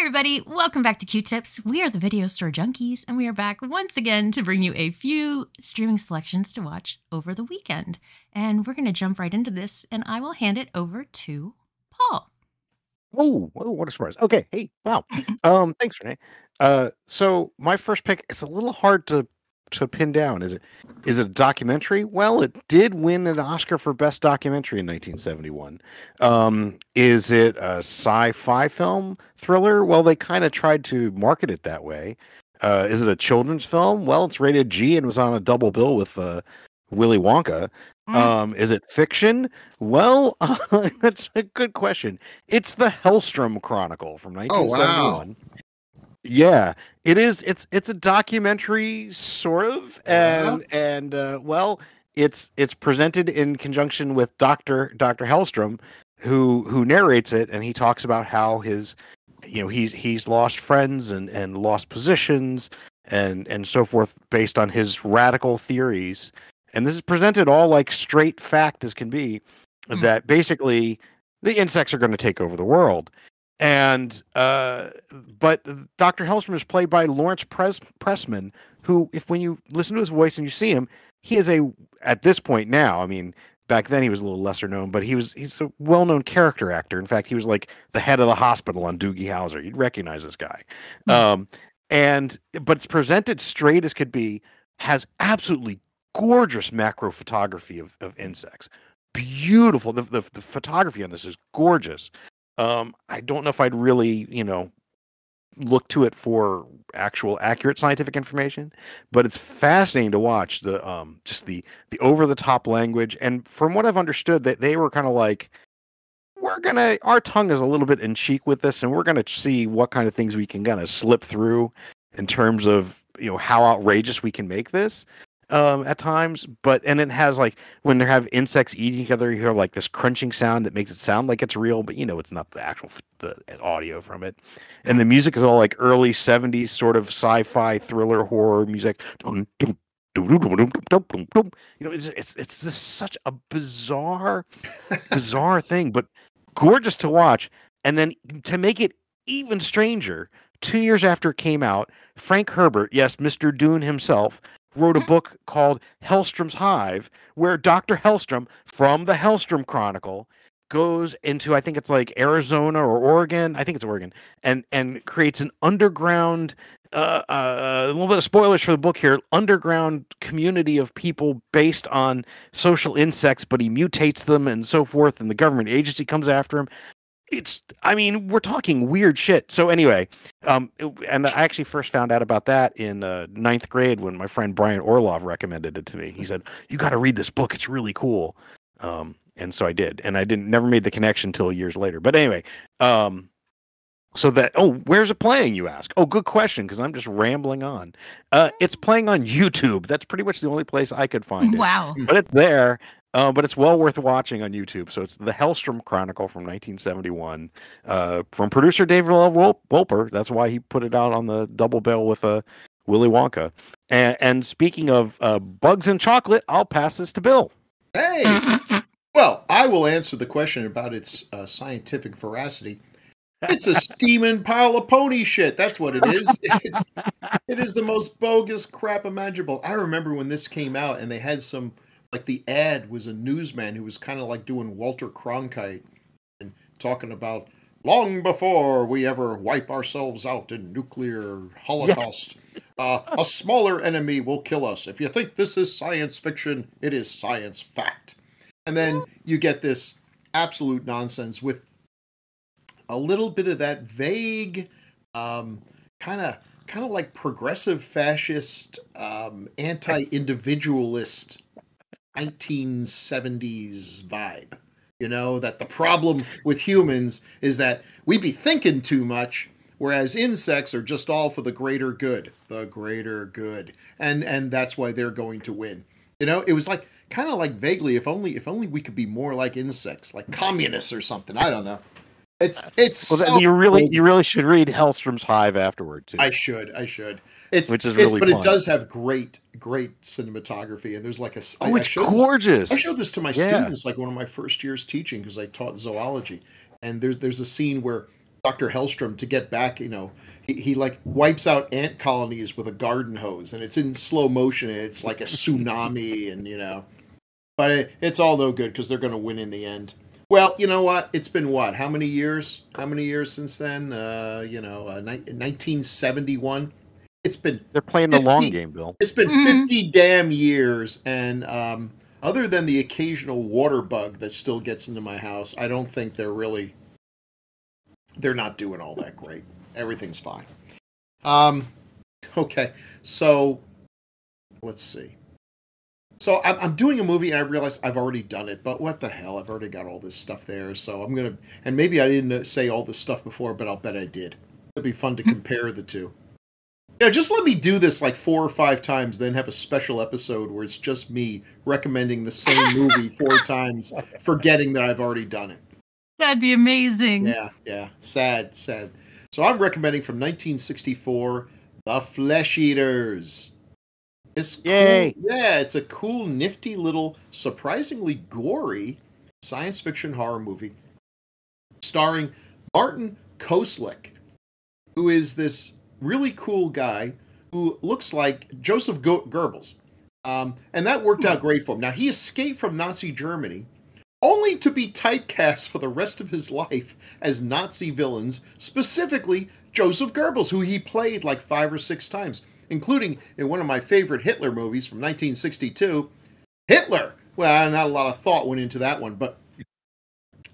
everybody, welcome back to Q-Tips. We are the Video Store Junkies, and we are back once again to bring you a few streaming selections to watch over the weekend. And we're going to jump right into this, and I will hand it over to Paul. Oh, what a surprise. Okay, hey, wow. Thanks, Renee. So my first pick, it's a little hard to pin down. Is it a documentary? Well, it did win an Oscar for Best Documentary in 1971. Is it a sci-fi film thriller? Well, they kind of tried to market it that way. Is it a children's film? Well, it's rated G and was on a double bill with Willy Wonka. Is it fiction? Well, that's a good question. It's the Hellstrom Chronicle from 1971. Wow. Yeah, it is. It's a documentary, sort of, and well, it's presented in conjunction with Dr. Hellstrom, who narrates it, and he talks about how he's lost friends and lost positions and so forth based on his radical theories. And this is presented all like straight fact as can be, that basically the insects are going to take over the world. And but Dr. Hellstrom is played by Lawrence Pressman, who, when you listen to his voice and you see him, he is at this point now, I mean, back then he was a little lesser known, but he's a well-known character actor. In fact, he was like the head of the hospital on Doogie Howser. You'd recognize this guy. But it's presented straight as could be, has absolutely gorgeous macro photography of insects. Beautiful. The photography on this is gorgeous. I don't know if I'd really, look to it for actual accurate scientific information, but it's fascinating to watch just the over the top language. And from what I've understood, that they were kind of like, our tongue is a little bit in cheek with this, and we're gonna see what kind of things we can kind of slip through in terms of how outrageous we can make this. At times, and it has, like, when they have insects eating each other, you hear like this crunching sound that makes it sound like it's real, but it's not the actual the audio from it. And the music is all like early 70s sort of sci-fi thriller horror music. It's this such a bizarre thing, but gorgeous to watch. And then to make it even stranger, 2 years after it came out, Frank Herbert, yes, Mr. Dune himself, wrote a book called Hellstrom's Hive, where Dr. Hellstrom from the Hellstrom Chronicle goes into, I think it's like Arizona or Oregon, I think it's Oregon, and creates an underground, a little bit of spoilers for the book here, underground community of people based on social insects, but he mutates them and so forth, and the government agency comes after him. We're talking weird shit. So anyway, and I actually first found out about that in ninth grade when my friend Brian Orlov recommended it to me. He said, "You got to read this book. It's really cool." And so I did, and I never made the connection until years later. But anyway, where's it playing, you ask? Oh, good question, because I'm just rambling on. It's playing on YouTube. That's pretty much the only place I could find it. Wow. But it's there. But it's well worth watching on YouTube. So it's the Hellstrom Chronicle from 1971, from producer David L. Wolper. That's why he put it out on the double bill with Willy Wonka. And speaking of bugs and chocolate, I'll pass this to Bill. Hey! Well, I will answer the question about its scientific veracity. It's a steaming pile of pony shit. That's what it is. It is the most bogus crap imaginable. I remember when this came out and they had some... Like, the ad was a newsman who was kind of like doing Walter Cronkite and talking about, long before we ever wipe ourselves out in nuclear holocaust, a smaller enemy will kill us. If you think this is science fiction, it is science fact. And then you get this absolute nonsense with a little bit of that vague, kind of like progressive fascist, anti-individualist 1970s vibe, that the problem with humans is that we be thinking too much, whereas insects are just all for the greater good, and that's why they're going to win. It was like kind of like vaguely, if only we could be more like insects, like communists or something. I don't know. It's well, so you really should read Hellstrom's Hive afterward too. I should. Which is really but fun. It does have great cinematography, and there's like it's gorgeous. I showed this to my students, like one of my first years teaching, because I taught zoology, and there's a scene where Dr. Hellstrom to get back, he like wipes out ant colonies with a garden hose, and it's in slow motion. And it's like a tsunami, and but it's all no good because they're going to win in the end. Well, you know what? It's been what? How many years? How many years since then? 1971. It's been They're playing 50, the long game, Bill. It's been 50 damn years, and other than the occasional water bug that still gets into my house, I don't think they're not doing all that great. Everything's fine. Okay, so let's see. So I'm doing a movie, and I realize I've already done it, but what the hell? I've already got all this stuff there, so I'm going to... And maybe I didn't say all this stuff before, but I'll bet I did. It'd be fun to compare the two. Yeah, just let me do this like 4 or 5 times, then have a special episode where it's just me recommending the same movie 4 times, forgetting that I've already done it. That'd be amazing. Yeah. Sad. So I'm recommending from 1964, The Flesh Eaters. Yay! Yeah, it's a cool, nifty little, surprisingly gory science fiction horror movie starring Martin Koslick, who is this really cool guy who looks like Joseph Goebbels. And that worked out great for him. Now, he escaped from Nazi Germany only to be typecast for the rest of his life as Nazi villains, specifically Joseph Goebbels, who he played like 5 or 6 times, including in one of my favorite Hitler movies from 1962, Hitler. Well, not a lot of thought went into that one, but...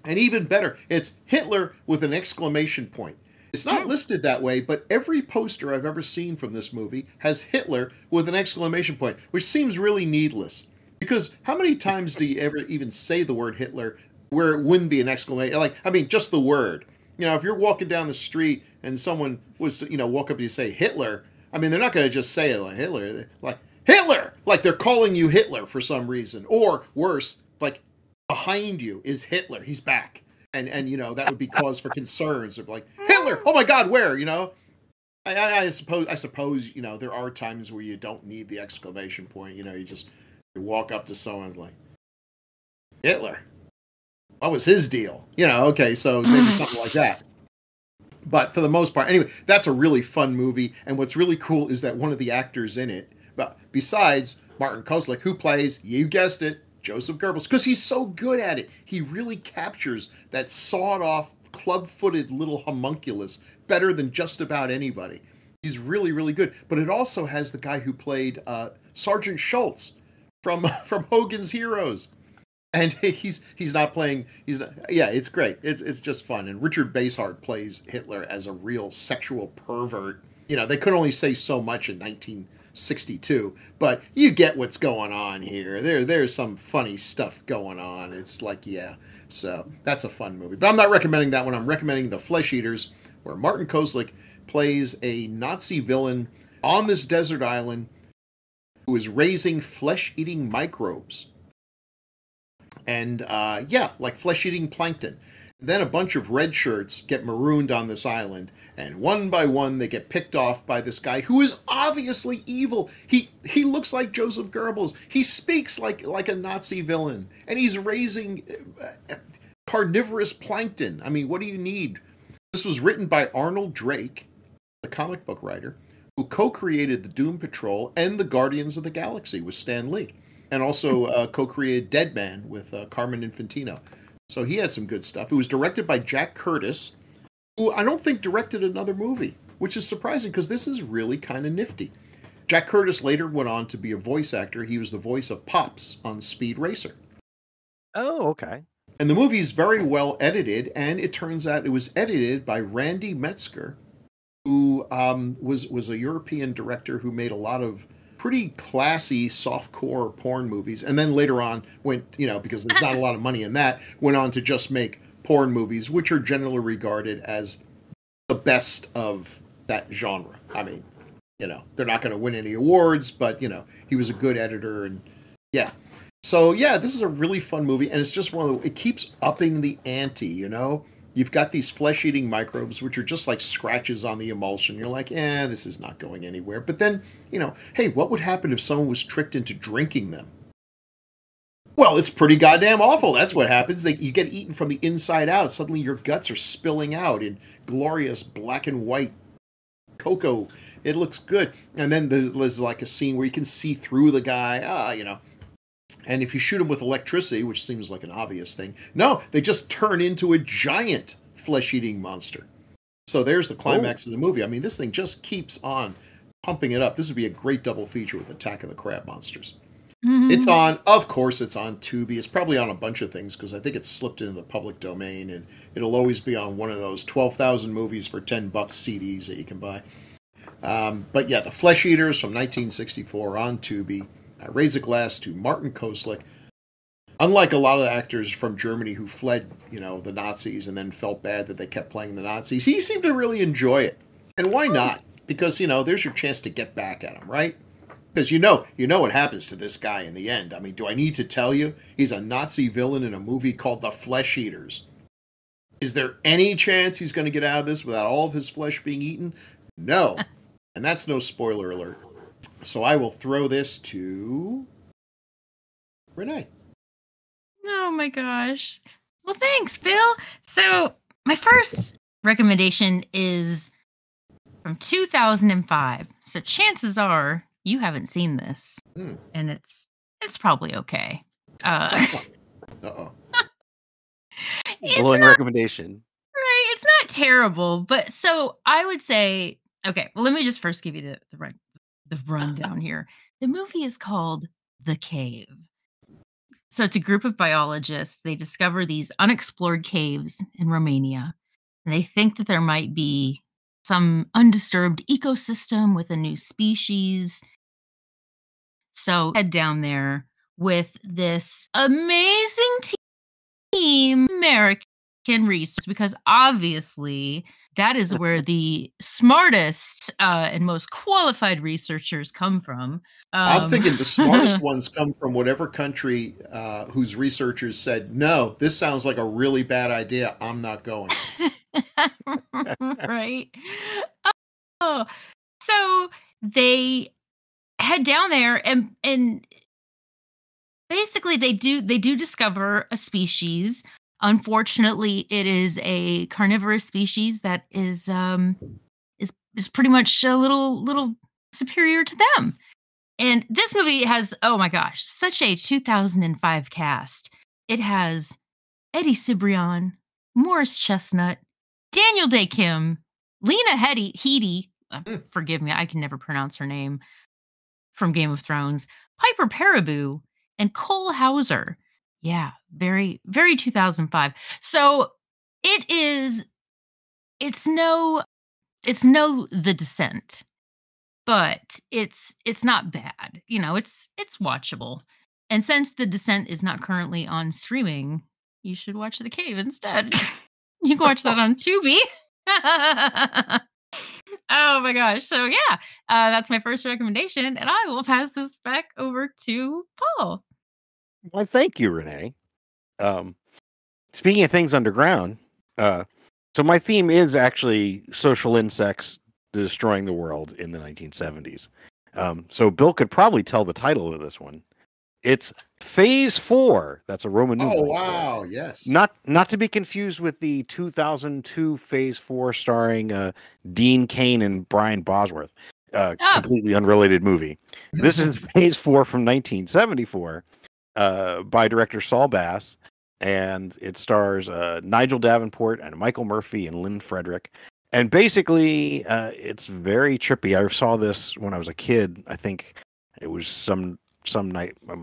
And even better, it's Hitler with an exclamation point. It's not listed that way, but every poster I've ever seen from this movie has Hitler with an exclamation point, which seems really needless. Because how many times do you ever even say the word Hitler where it wouldn't be an exclamation? Just the word. If you're walking down the street and someone was to, walk up to you and say Hitler, they're not going to just say it like Hitler. They're like, Hitler! Like they're calling you Hitler for some reason. Or worse, like behind you is Hitler. He's back. And that would be cause for concerns. They're like, Hitler! Oh my God, where? I suppose, there are times where you don't need the exclamation point. You walk up to someone and like, Hitler. What was his deal? Okay, so maybe something like that. But for the most part, anyway, that's a really fun movie. And what's really cool is that one of the actors in it, besides Martin Koslick, who plays, you guessed it, Joseph Goebbels, because he's so good at it. He really captures that sawed-off, club-footed little homunculus better than just about anybody. He's really, really good. But it also has the guy who played Sergeant Schultz from Hogan's Heroes. And he's not playing. It's great. It's just fun. And Richard Basehart plays Hitler as a real sexual pervert. They could only say so much in 1962, but you get what's going on here. There's some funny stuff going on. It's like, so that's a fun movie. But I'm not recommending that one. I'm recommending The Flesh Eaters, where Martin Koslick plays a Nazi villain on this desert island who is raising flesh-eating microbes. And, like flesh-eating plankton. Then a bunch of red shirts get marooned on this island, and one by one they get picked off by this guy who is obviously evil. He looks like Joseph Goebbels. He speaks like a Nazi villain, and he's raising carnivorous plankton. What do you need? This was written by Arnold Drake, the comic book writer, who co-created the Doom Patrol and the Guardians of the Galaxy with Stan Lee, and also co-created Dead Man with Carmen Infantino. So he had some good stuff. It was directed by Jack Curtis, who I don't think directed another movie, which is surprising because this is really kind of nifty. Jack Curtis later went on to be a voice actor. He was the voice of Pops on Speed Racer. Oh, okay. And the movie's very well edited, and it turns out it was edited by Randy Metzger, who was a European director who made a lot of pretty classy softcore porn movies, and then later on went, because there's not a lot of money in that, went on to just make porn movies, which are generally regarded as the best of that genre. They're not going to win any awards, but, he was a good editor, and yeah. So, yeah, this is a really fun movie, and it's just it keeps upping the ante, You've got these flesh-eating microbes, which are just like scratches on the emulsion. You're like, this is not going anywhere. But then, hey, what would happen if someone was tricked into drinking them? Well, it's pretty goddamn awful. That's what happens. You get eaten from the inside out. Suddenly your guts are spilling out in glorious black and white cocoa. It looks good. And then there's like a scene where you can see through the guy, And if you shoot him with electricity, which seems like an obvious thing, no, they just turn into a giant flesh-eating monster. So there's the climax of the movie. I mean, this thing just keeps on pumping it up. This would be a great double feature with Attack of the Crab Monsters. Mm-hmm. It's on, of course, it's on Tubi. It's probably on a bunch of things because I think it's slipped into the public domain, and it'll always be on one of those 12,000 movies for $10 CDs that you can buy. But yeah, The Flesh Eaters from 1964 on Tubi. I raise a glass to Martin Koslick. Unlike a lot of actors from Germany who fled, the Nazis and then felt bad that they kept playing the Nazis, he seemed to really enjoy it. And why not? Because, there's your chance to get back at him, right? Because you know what happens to this guy in the end. I mean, do I need to tell you? He's a Nazi villain in a movie called The Flesh Eaters. Is there any chance he's going to get out of this without all of his flesh being eaten? No. And that's no spoiler alert. So I will throw this to Renee. Oh my gosh. Well, thanks, Bill. So my first recommendation is from 2005. So chances are you haven't seen this, and it's probably okay. Uh-oh. Glowing recommendation. Right, it's not terrible, but so I would say, okay, well, let me just first give you the rundown here. The movie is called The Cave. So it's a group of biologists. They discover these unexplored caves in Romania, and they think that there might be some undisturbed ecosystem with a new species. So head down there with this amazing team, American research, because obviously that is where the smartest and most qualified researchers come from. I'm thinking the smartest ones come from whatever country whose researchers said, no, this sounds like a really bad idea. I'm not going. Right. Oh, so they head down there and basically they do discover a species. Unfortunately, it is a carnivorous species that is pretty much a little superior to them. And this movie has, oh my gosh, such a 2005 cast. It has Eddie Cibrian, Morris Chestnut, Daniel Day Kim, Lena Headey, forgive me, I can never pronounce her name, from Game of Thrones, Piper Perabo, and Cole Hauser. Yeah, very, very 2005. So it's no The Descent, but it's not bad. It's watchable. And since The Descent is not currently on streaming, you should watch The Cave instead. You can watch that on Tubi. Oh my gosh. So yeah, that's my first recommendation, and I will pass this back over to Paul. Well, thank you, Renee. Speaking of things underground, so my theme is actually social insects destroying the world in the 1970s. So Bill could probably tell the title of this one. It's Phase 4. That's a Roman numeral. Oh, wow. Yes. Not to be confused with the 2002 Phase 4 starring Dean Cain and Brian Bosworth. Completely unrelated movie. This is Phase 4 from 1974 by director Saul Bass. And it stars Nigel Davenport and Michael Murphy and Lynn Frederick. And basically, it's very trippy. I saw this when I was a kid. I think it was some night my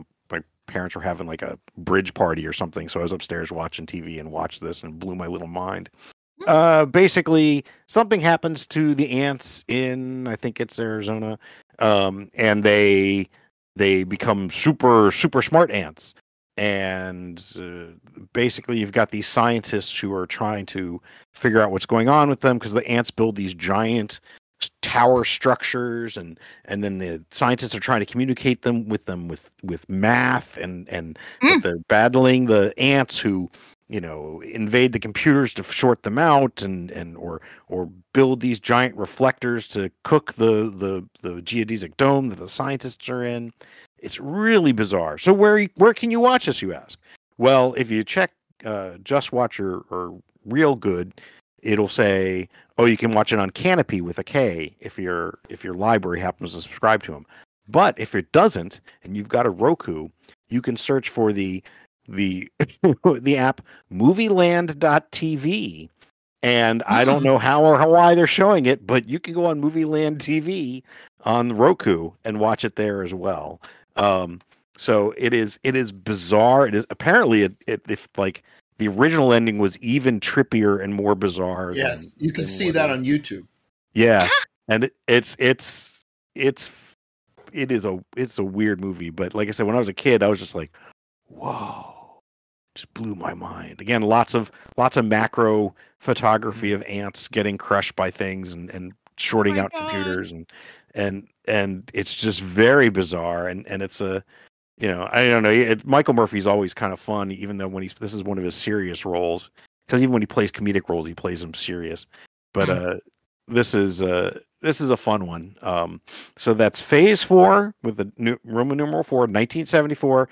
parents were having like a bridge party or something, so I was upstairs watching TV and watched this and blew my little mind. Basically something happens to the ants in, I think it's Arizona, and they become super smart ants, and basically you've got these scientists who are trying to figure out what's going on with them, because the ants build these giant tower structures, and then the scientists are trying to communicate with math, and they're battling the ants who invade the computers to short them out, or build these giant reflectors to cook the geodesic dome that the scientists are in. It's really bizarre. So where can you watch this, you ask? Well, if you check Just Watch or Real Good, it'll say, oh, you can watch it on Canopy with a K if your library happens to subscribe to them. But if it doesn't, and you've got a Roku, you can search for the the app Movieland.tv. And I don't know how or why they're showing it, but you can go on Movieland TV on Roku and watch it there as well. So it is bizarre. It is apparently if like the original ending was even trippier and more bizarre. Yes, you can see that on YouTube. Yeah, and it's a weird movie. But like I said, when I was a kid, I was just like, whoa, just blew my mind. Again, lots of macro photography of ants getting crushed by things and shorting out computers and it's just very bizarre and it's a, you know, I don't know. Michael Murphy's always kind of fun, even though this is one of his serious roles, because even when he plays comedic roles, he plays them serious. But this is a fun one. So that's Phase 4 with the Roman numeral 4, 1974.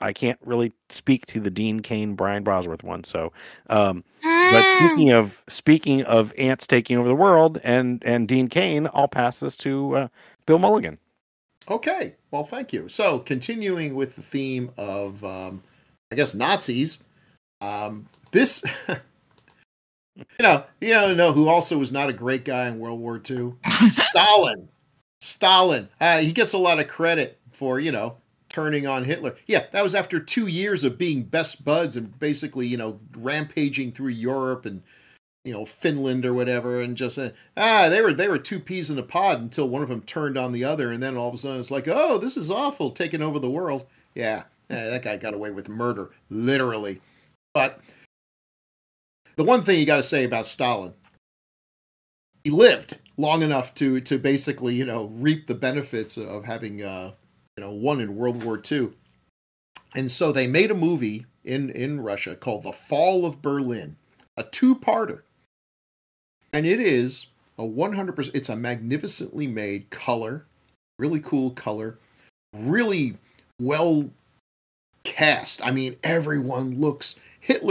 I can't really speak to the Dean Cain, Brian Bosworth one. So, but speaking of ants taking over the world and Dean Cain, I'll pass this to Bill Mulligan. Okay, well, thank you. So, continuing with the theme of, I guess, Nazis, this, you know who also was not a great guy in World War II? Stalin. He gets a lot of credit for, turning on Hitler. Yeah, that was after 2 years of being best buds and basically, rampaging through Europe and, Finland or whatever, and just they were two peas in a pod until one of them turned on the other, and then all of a sudden it's like, oh, this is awful, taking over the world. Yeah, that guy got away with murder, literally. But the one thing you got to say about Stalin, he lived long enough to basically, reap the benefits of having won in World War II. And so they made a movie in Russia called The Fall of Berlin, a two-parter. And it is a 100%, it's a magnificently made color, really cool color, really well cast. I mean, Hitler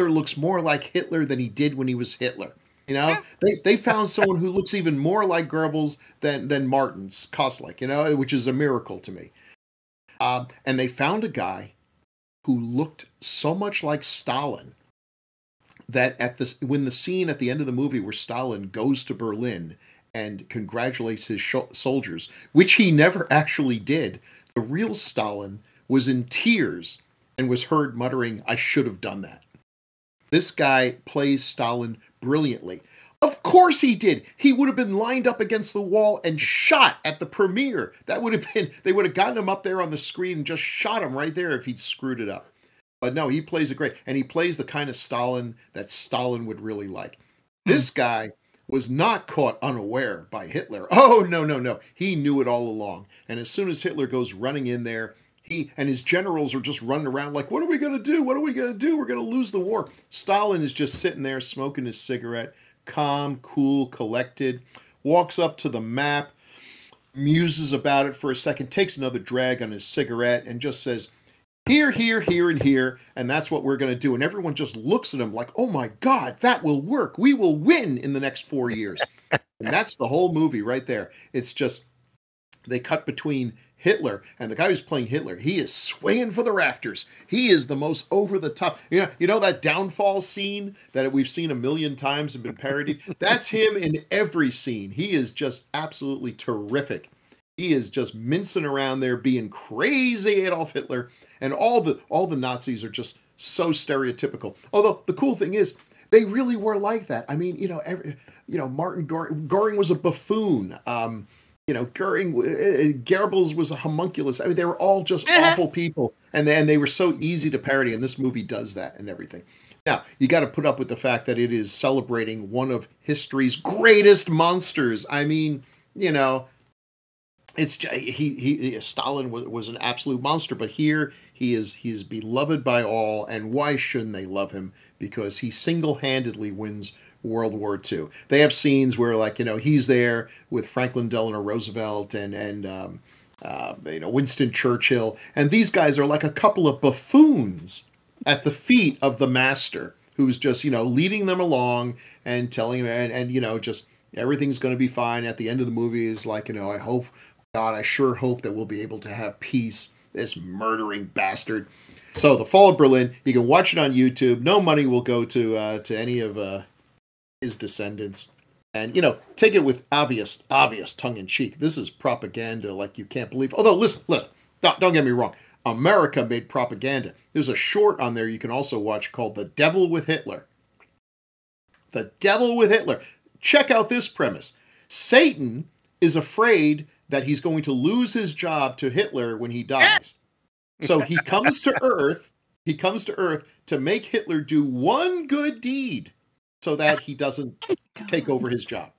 looks more like Hitler than he did when he was Hitler. They found someone who looks even more like Goebbels than Martin's Koslik, which is a miracle to me. And they found a guy who looked so much like Stalin that when the scene at the end of the movie where Stalin goes to Berlin and congratulates his soldiers, which he never actually did, the real Stalin was in tears and was heard muttering, "I should have done that." This guy plays Stalin brilliantly. Of course he did. He would have been lined up against the wall and shot at the premiere. They would have gotten him up there on the screen and just shot him right there if he'd screwed it up. But no, he plays it great. And he plays the kind of Stalin that Stalin would really like. This guy was not caught unaware by Hitler. Oh, no. He knew it all along. And as soon as Hitler goes running in there, he and his generals are just running around like, what are we going to do? What are we going to do? We're going to lose the war. Stalin is just sitting there smoking his cigarette, calm, cool, collected, walks up to the map, muses about it for a second, takes another drag on his cigarette, and just says, here, here, here, and here, and that's what we're going to do. And everyone just looks at him like, oh my God, that will work. We will win in the next 4 years. And that's the whole movie right there. It's just, they cut between Hitler, and the guy who's playing Hitler, he is swaying for the rafters. He is the most over the top. You know that downfall scene that we've seen a million times and been parodied? That's him in every scene. He is just absolutely terrific. He is just mincing around there, being crazy Adolf Hitler, and all the Nazis are just so stereotypical. Although the cool thing is, they really were like that. I mean, Martin Goring was a buffoon. Goebbels was a homunculus. I mean, they were all just awful people, and they were so easy to parody, and this movie does that and everything. Now, you got to put up with the fact that it is celebrating one of history's greatest monsters. I mean, it's Stalin was an absolute monster, but here he is beloved by all, and why shouldn't they love him? Because he single-handedly wins World War II. They have scenes where, he's there with Franklin Delano Roosevelt and Winston Churchill, and these guys are like a couple of buffoons at the feet of the master, who's just leading them along and telling them, and just everything's going to be fine. At the end of the movie is like, I hope, God, I sure hope that we'll be able to have peace. This murdering bastard. So The Fall of Berlin, you can watch it on YouTube. No money will go to any of his descendants. And, take it with obvious tongue-in-cheek. This is propaganda like you can't believe. Although, listen, don't get me wrong. America made propaganda. There's a short on there you can also watch called The Devil with Hitler. The Devil with Hitler. Check out this premise. Satan is afraid that he's going to lose his job to Hitler when he dies. So he comes to Earth. He comes to Earth to make Hitler do one good deed so that he doesn't take over his job.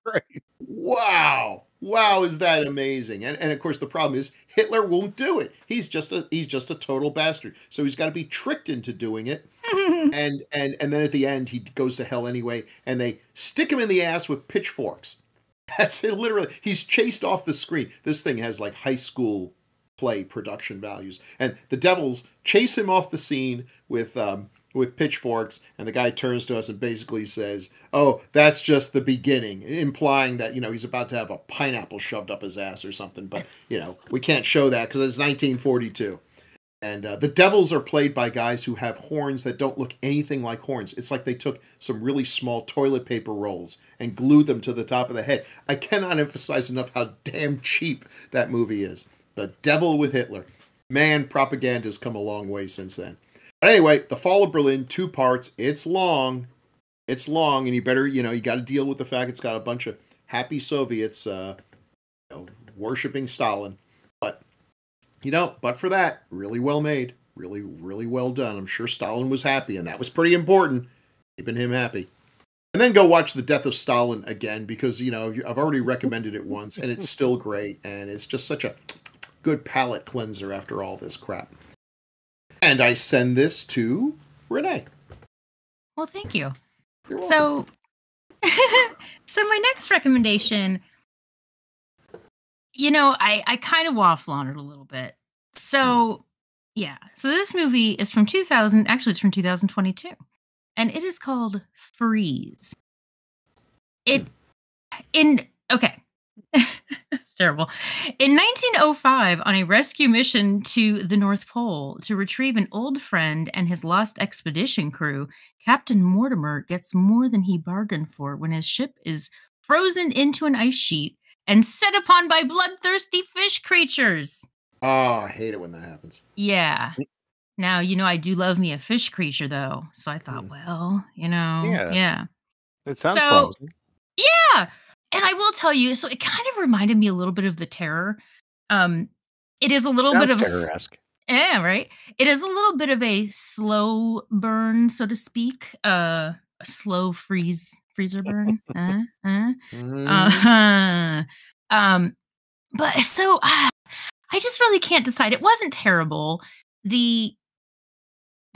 Right. Wow. Wow, is that amazing? And of course the problem is Hitler won't do it. He's just a total bastard. So he's got to be tricked into doing it. and then at the end he goes to hell anyway, and they stick him in the ass with pitchforks. That's it, literally. He's chased off the screen. This thing has like high school play production values. And the devils chase him off the scene with pitchforks, and the guy turns to us and basically says, "Oh, that's just the beginning," implying that, he's about to have a pineapple shoved up his ass or something. But, we can't show that because it's 1942. And the devils are played by guys who have horns that don't look anything like horns. It's like they took some really small toilet paper rolls and glued them to the top of the head. I cannot emphasize enough how damn cheap that movie is. The Devil with Hitler. Man, propaganda's come a long way since then. But anyway, The Fall of Berlin, 2 parts. It's long. It's long, and you better, you got to deal with the fact it's got a bunch of happy Soviets worshiping Stalin. But for that, really well made. Really, really well done. I'm sure Stalin was happy, and that was pretty important, keeping him happy. And then go watch The Death of Stalin again, because, I've already recommended it once, and it's still great, and it's just such a good palate cleanser after all this crap. And I send this to Renee. Well, thank you. You're So, so my next recommendation, I kind of waffle on it a little bit. So, yeah. So this movie is from 2000. Actually, it's from 2022. And it is called Freeze. Okay. It's terrible. In 1905, on a rescue mission to the North Pole to retrieve an old friend and his lost expedition crew, Captain Mortimer gets more than he bargained for when his ship is frozen into an ice sheet and set upon by bloodthirsty fish creatures. Oh, I hate it when that happens. Yeah. Now, I do love me a fish creature, though. So I thought, yeah. It sounds promising. Yeah. And I will tell you, so it kind of reminded me a little bit of The Terror. It is a little bit of terror-esque. Yeah, right. It is a little bit of a slow burn, so to speak. A slow freezer burn. But so I just really can't decide. It wasn't terrible. The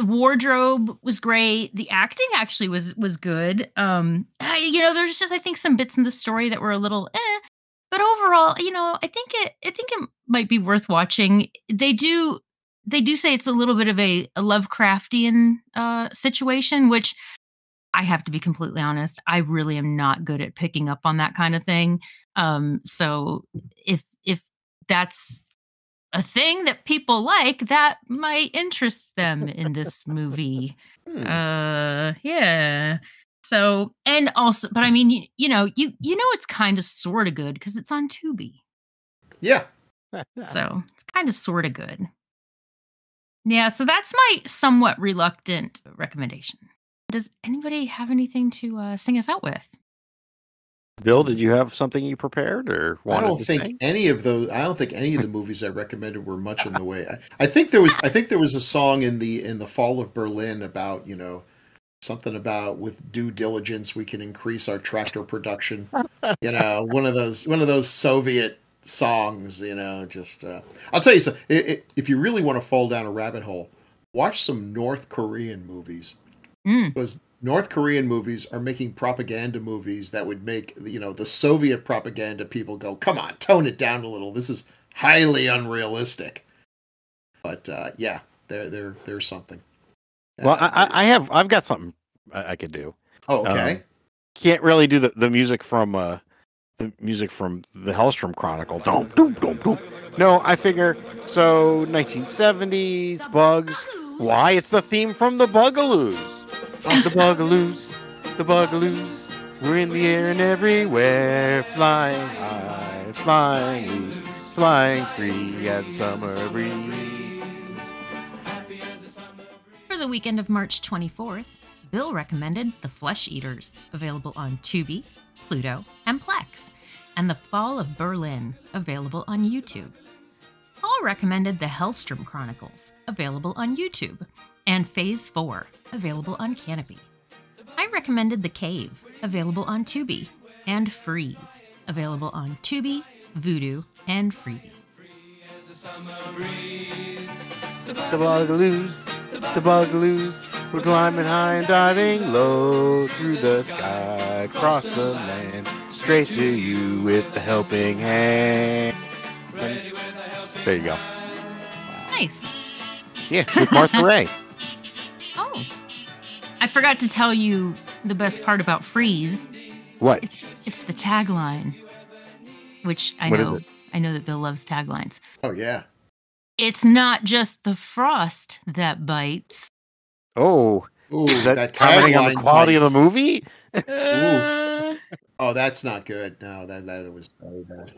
wardrobe was great. The acting actually was good. There's just, I think, some bits in the story that were a little but overall, I think it might be worth watching. They do say it's a little bit of a Lovecraftian situation, which I have to be completely honest, I really am not good at picking up on that kind of thing. So if that's a thing that people like, that might interest them in this movie. Yeah. So, and also, but I mean, it's kind of sort of good because it's on Tubi. Yeah. So it's kind of sort of good. Yeah. So that's my somewhat reluctant recommendation. Does anybody have anything to sing us out with? Bill, did you have something you prepared or wanted I don't think any of the movies I recommended were much in the way. I think there was a song in the Fall of Berlin about, something about with due diligence we can increase our tractor production. One of those Soviet songs, just I'll tell you something. If you really want to fall down a rabbit hole, watch some North Korean movies. Because North Korean movies are making propaganda movies that would make, the Soviet propaganda people go, come on, tone it down a little. This is highly unrealistic. But yeah, there's something. Well, I've got something I could do. Oh, okay. Can't really do the music from the Hellstrom Chronicle. Don't. No, I figure. So 1970s Bugs. Why? It's the theme from the Bugaloos. The Bugaloos. We're in the air and everywhere, flying high, flying loose, flying free as a summer breeze. For the weekend of March 24th, Bill recommended The Flesh Eaters, available on Tubi, Pluto, and Plex, and The Fall of Berlin, available on YouTube. Paul recommended The Hellstrom Chronicles, available on YouTube, and Phase 4, available on Canopy. I recommended The Cave, available on Tubi, and Freeze, available on Tubi, Vudu, and Freebie. The Bugaloos, we're climbing high and diving low through the sky, across the land, straight to you with the helping hand. There you go. Nice. Yeah, with Martha Ray. Oh. I forgot to tell you the best part about Freeze. What? It's the tagline, which I What know. is it? I know that Bill loves taglines. Oh, yeah. It's not just the frost that bites. Oh, Ooh, is that commenting on the tagline quality bites. of the movie? Ooh. Oh, that's not good. No, that was very bad.